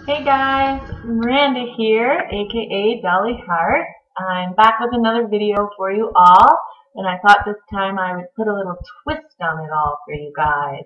Hey guys, Miranda here, aka Dolly Hart. I'm back with another video for you all, and I thought this time I would put a little twist on it all for you guys.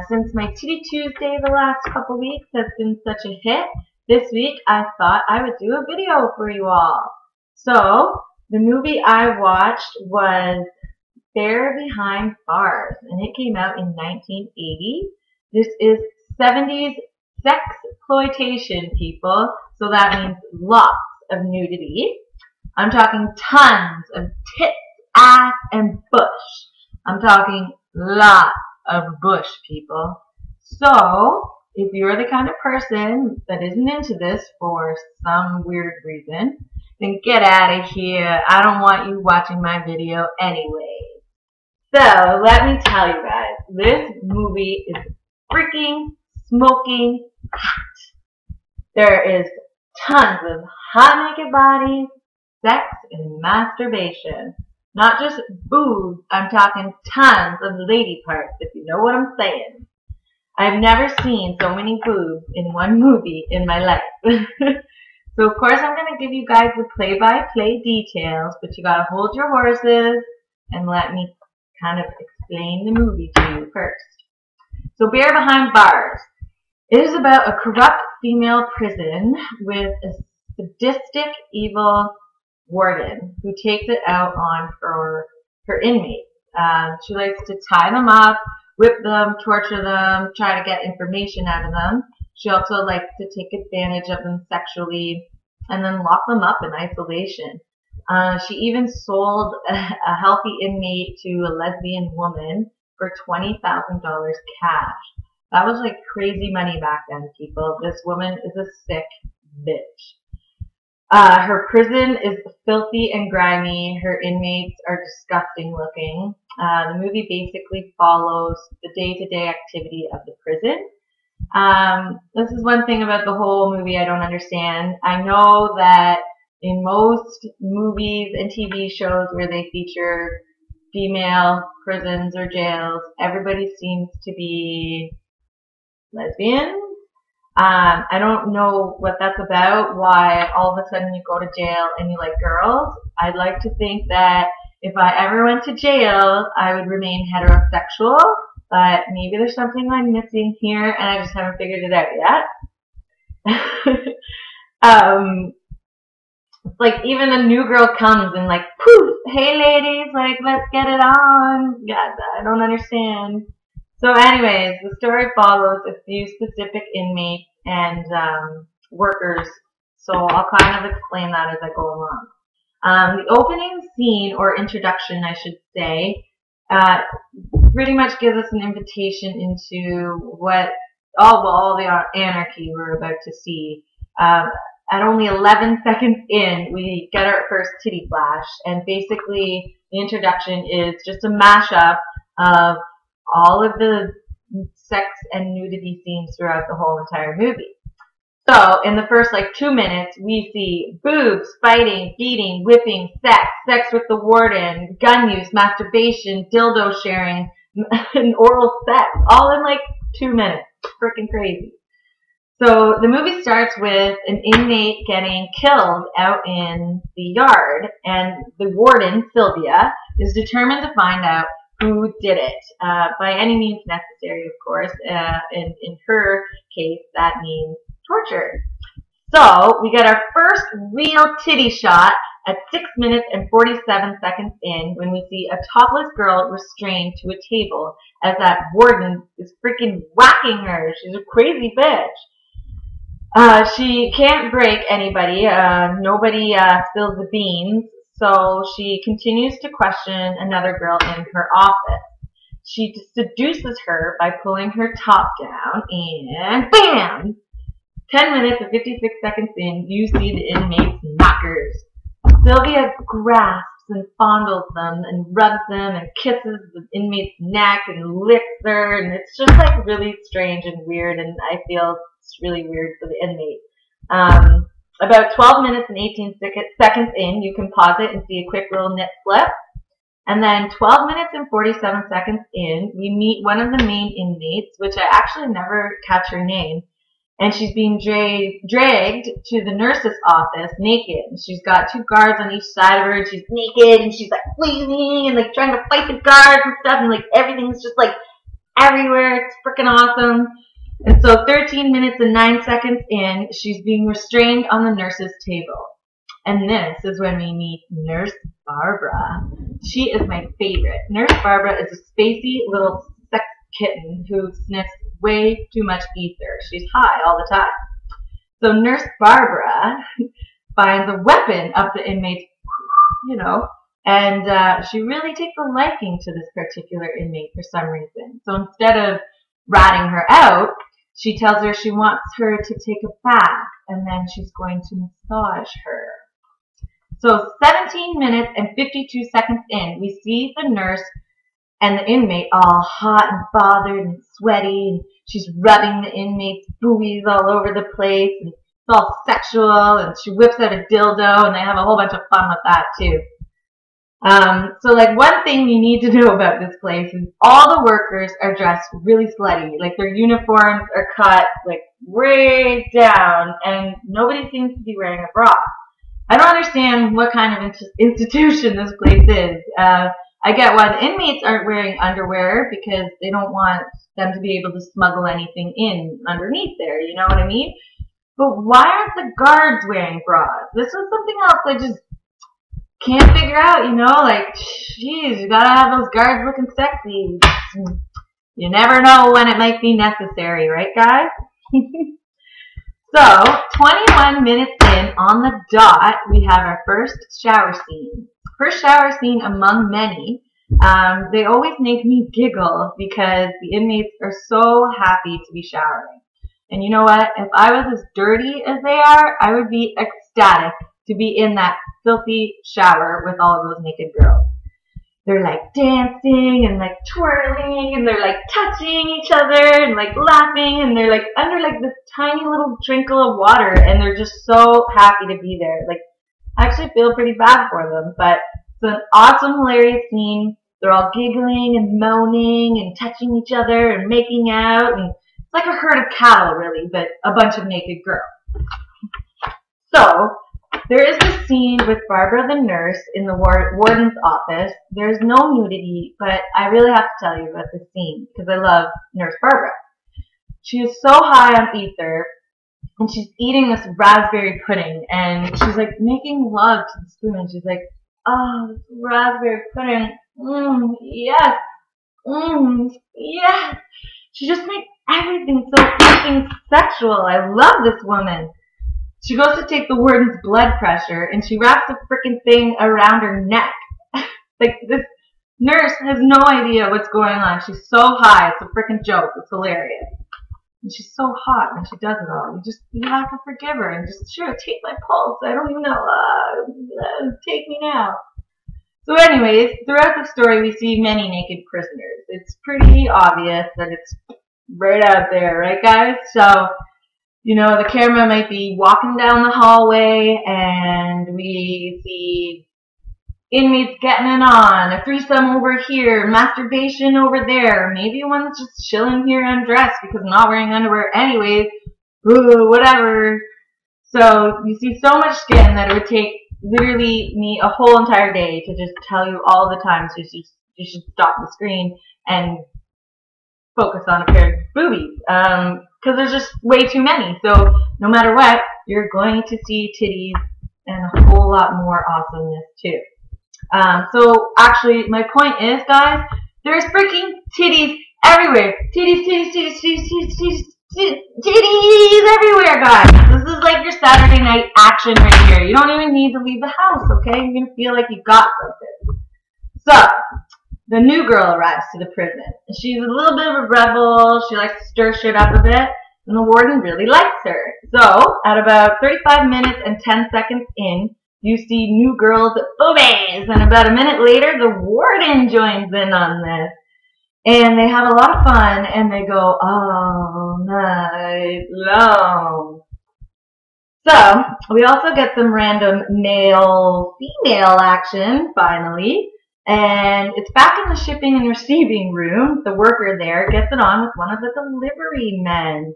Since my Titty Tuesday the last couple weeks has been such a hit, this week I thought I would do a video for you all. So, the movie I watched was Bear Behind Bars, and it came out in 1980. This is 70s sexploitation, people, so that means lots of nudity. I'm talking tons of tits, ass, and bush. I'm talking lots of bush, people. So, if you're the kind of person that isn't into this for some weird reason, then get out of here. I don't want you watching my video anyway. So, let me tell you guys, this movie is freaking smoking hot. There is tons of hot naked bodies, sex, and masturbation. Not just boobs, I'm talking tons of lady parts, if you know what I'm saying. I've never seen so many boobs in one movie in my life. So of course I'm going to give you guys the play-by-play details, but you got to hold your horses and let me kind of explain the movie to you first. So Bear Behind Bars. It is about a corrupt female prison with a sadistic, evil warden who takes it out on her inmates. She likes to tie them up, whip them, torture them, try to get information out of them. She also likes to take advantage of them sexually and then lock them up in isolation. She even sold a healthy inmate to a lesbian woman for $20,000 cash. That was like crazy money back then, people. This woman is a sick bitch. Her prison is filthy and grimy. Her inmates are disgusting looking. The movie basically follows the day-to-day activity of the prison. This is one thing about the whole movie I don't understand. I know that in most movies and TV shows where they feature female prisons or jails, everybody seems to be lesbian. I don't know what that's about, why all of a sudden you go to jail and you like girls. I'd like to think that if I ever went to jail, I would remain heterosexual, but maybe there's something I'm missing here and I just haven't figured it out yet. Like even a new girl comes and like, poof, hey ladies, like let's get it on. God, I don't understand. So anyways, the story follows a few specific inmates and workers, so I'll kind of explain that as I go along. The opening scene, or introduction I should say, pretty much gives us an invitation into what all the anarchy we're about to see. At only 11 seconds in, we get our first titty flash, and basically the introduction is just a mashup of all of the sex and nudity scenes throughout the whole entire movie. So, in the first 2 minutes, we see boobs, fighting, beating, whipping, sex with the warden, gun use, masturbation, dildo sharing, and oral sex, all in 2 minutes. Freaking crazy. So, the movie starts with an inmate getting killed out in the yard, and the warden, Sylvia, is determined to find out who did it, by any means necessary, of course. In her case, that means torture. So, we get our first real titty shot at 6 minutes and 47 seconds in when we see a topless girl restrained to a table as that warden is freaking whacking her. She's a crazy bitch. She can't break anybody. Nobody spills the beans. So she continues to question another girl in her office. She seduces her by pulling her top down, and bam! 10 minutes and 56 seconds in, you see the inmates' knockers. Sylvia grasps and fondles them and rubs them and kisses the inmate's neck and licks her, and it's just really strange and weird, and I feel it's really weird for the inmate. About 12 minutes and 18 seconds in, you can pause it and see a quick little nip flip. And then 12 minutes and 47 seconds in, we meet one of the main inmates, which I actually never catch her name. and she's being dragged to the nurse's office naked. And she's got 2 guards on each side of her, and she's naked, and she's like flailing and like trying to fight the guards and stuff, and like everything's just like everywhere. It's freaking awesome. And so 13 minutes and 9 seconds in, she's being restrained on the nurse's table. And this is when we meet Nurse Barbara. She is my favorite. Nurse Barbara is a spacey little sex kitten who sniffs way too much ether. She's high all the time. So Nurse Barbara finds a weapon up the inmate's, and she really takes a liking to this particular inmate for some reason. So instead of ratting her out, she tells her she wants her to take a bath, and then she's going to massage her. So 17 minutes and 52 seconds in, we see the nurse and the inmate all hot and bothered and sweaty, and she's rubbing the inmate's boobies all over the place, and it's all sexual, and she whips out a dildo, and they have a whole bunch of fun with that too. So like one thing you need to know about this place is all the workers are dressed really slutty. Like their uniforms are cut like way down, and nobody seems to be wearing a bra. I don't understand what kind of institution this place is. I get why the inmates aren't wearing underwear, because they don't want them to be able to smuggle anything in underneath there, you know what I mean? But why aren't the guards wearing bras? This is something else I just can't figure out, like, geez, you gotta have those guards looking sexy. You never know when it might be necessary, right guys? So, 21 minutes in on the dot, we have our first shower scene. First shower scene among many. They always make me giggle because the inmates are so happy to be showering. And you know what? If I was as dirty as they are, I would be ecstatic to be in that filthy shower with all of those naked girls. They're like dancing and like twirling, and they're like touching each other and like laughing, and they're like under like this tiny little trickle of water, and they're just so happy to be there. Like, I actually feel pretty bad for them, but it's an awesome, hilarious scene. They're all giggling and moaning and touching each other and making out, and it's like a herd of cattle really, but a bunch of naked girls. So there is this scene with Barbara the nurse in the warden's office. There's no nudity, but I really have to tell you about this scene because I love Nurse Barbara. She is so high on ether, and she's eating this raspberry pudding, and she's like making love to the spoon. She's like, oh, this raspberry pudding, yes, yes. She just makes everything so fucking sexual. I love this woman. She goes to take the warden's blood pressure, and she wraps a freaking thing around her neck. Like, this nurse has no idea what's going on. She's so high. It's a freaking joke. It's hilarious. And she's so hot when she does it all. You have to forgive her and just, sure, take my pulse. I don't even know. Take me now. So anyways, throughout the story, we see many naked prisoners. It's pretty obvious that it's right out there, right guys? So, the camera might be walking down the hallway, and we see inmates getting it on, a threesome over here, masturbation over there, maybe one's just chilling here undressed because I'm not wearing underwear anyways, whatever. So you see so much skin that it would take literally me a whole entire day to just tell you all the times you should stop the screen and focus on a pair of boobies. Because there's just way too many. So no matter what, you're going to see titties and a whole lot more awesomeness too. So actually, my point is, guys, there's freaking titties everywhere. Titties everywhere, guys. This is like your Saturday night action right here. You don't even need to leave the house, okay? You're gonna feel like you got something. So the new girl arrives to the prison. She's a little bit of a rebel. She likes to stir shit up a bit, and the warden really likes her. So, at about 35 minutes and 10 seconds in, you see new girls at boobies, and about a minute later, the warden joins in on this. And they have a lot of fun, and they go all night long. So, we also get some random male-female action, finally. And it's back in the shipping and receiving room. The worker there gets it on with one of the delivery men.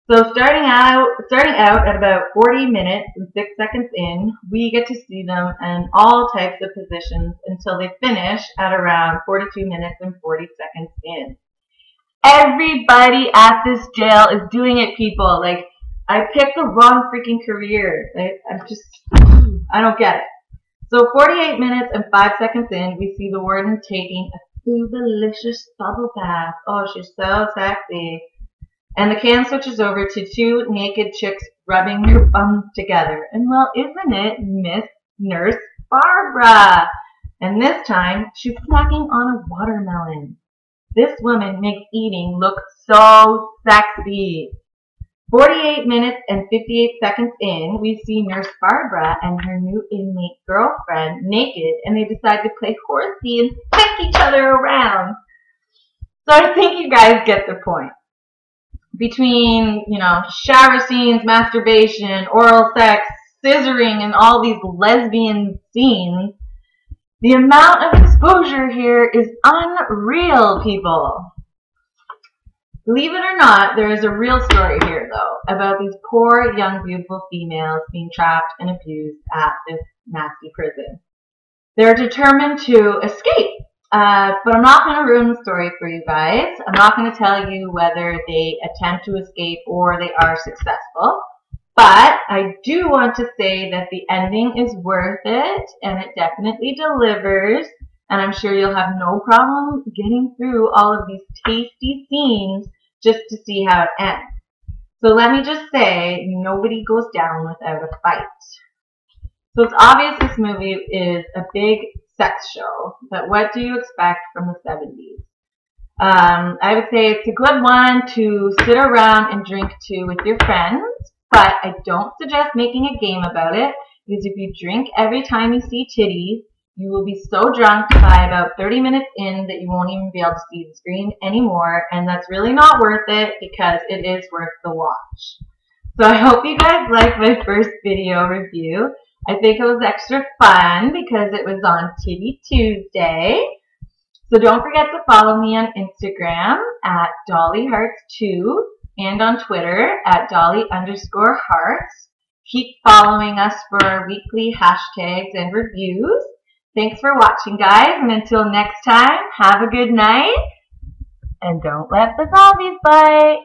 So starting out at about 40 minutes and 6 seconds in, we get to see them in all types of positions until they finish at around 42 minutes and 40 seconds in. Everybody at this jail is doing it, people. Like, I picked the wrong freaking career. I don't get it. So 48 minutes and 5 seconds in, we see the warden taking a delicious bubble bath. Oh, she's so sexy. And the cam switches over to two naked chicks rubbing their bums together. And well, isn't it Miss Nurse Barbara? And this time, she's snacking on a watermelon. This woman makes eating look so sexy. 48 minutes and 58 seconds in, we see Nurse Barbara and her new inmate girlfriend naked, and they decide to play horsey and peck each other around. So I think you guys get the point. Between, shower scenes, masturbation, oral sex, scissoring, and all these lesbian scenes, the amount of exposure here is unreal, people. Believe it or not, there is a real story here, though, about these poor, young, beautiful females being trapped and abused at this nasty prison. They're determined to escape. But I'm not going to ruin the story for you guys. I'm not going to tell you whether they attempt to escape or they are successful. But I do want to say that the ending is worth it, and it definitely delivers. And I'm sure you'll have no problem getting through all of these tasty scenes just to see how it ends. So let me just say, nobody goes down without a fight. So it's obvious this movie is a big sex show, but what do you expect from the 70s? I would say it's a good one to sit around and drink to with your friends, but I don't suggest making a game about it, because if you drink every time you see titties, you will be so drunk by about 30 minutes in that you won't even be able to see the screen anymore, and that's really not worth it because it is worth the watch. So I hope you guys liked my first video review. I think it was extra fun because it was on Titty Tuesday. So don't forget to follow me on Instagram at DollyHearts2 and on Twitter at Dolly_Hearts. Keep following us for our weekly hashtags and reviews. Thanks for watching, guys, and until next time, have a good night, and don't let the zombies bite.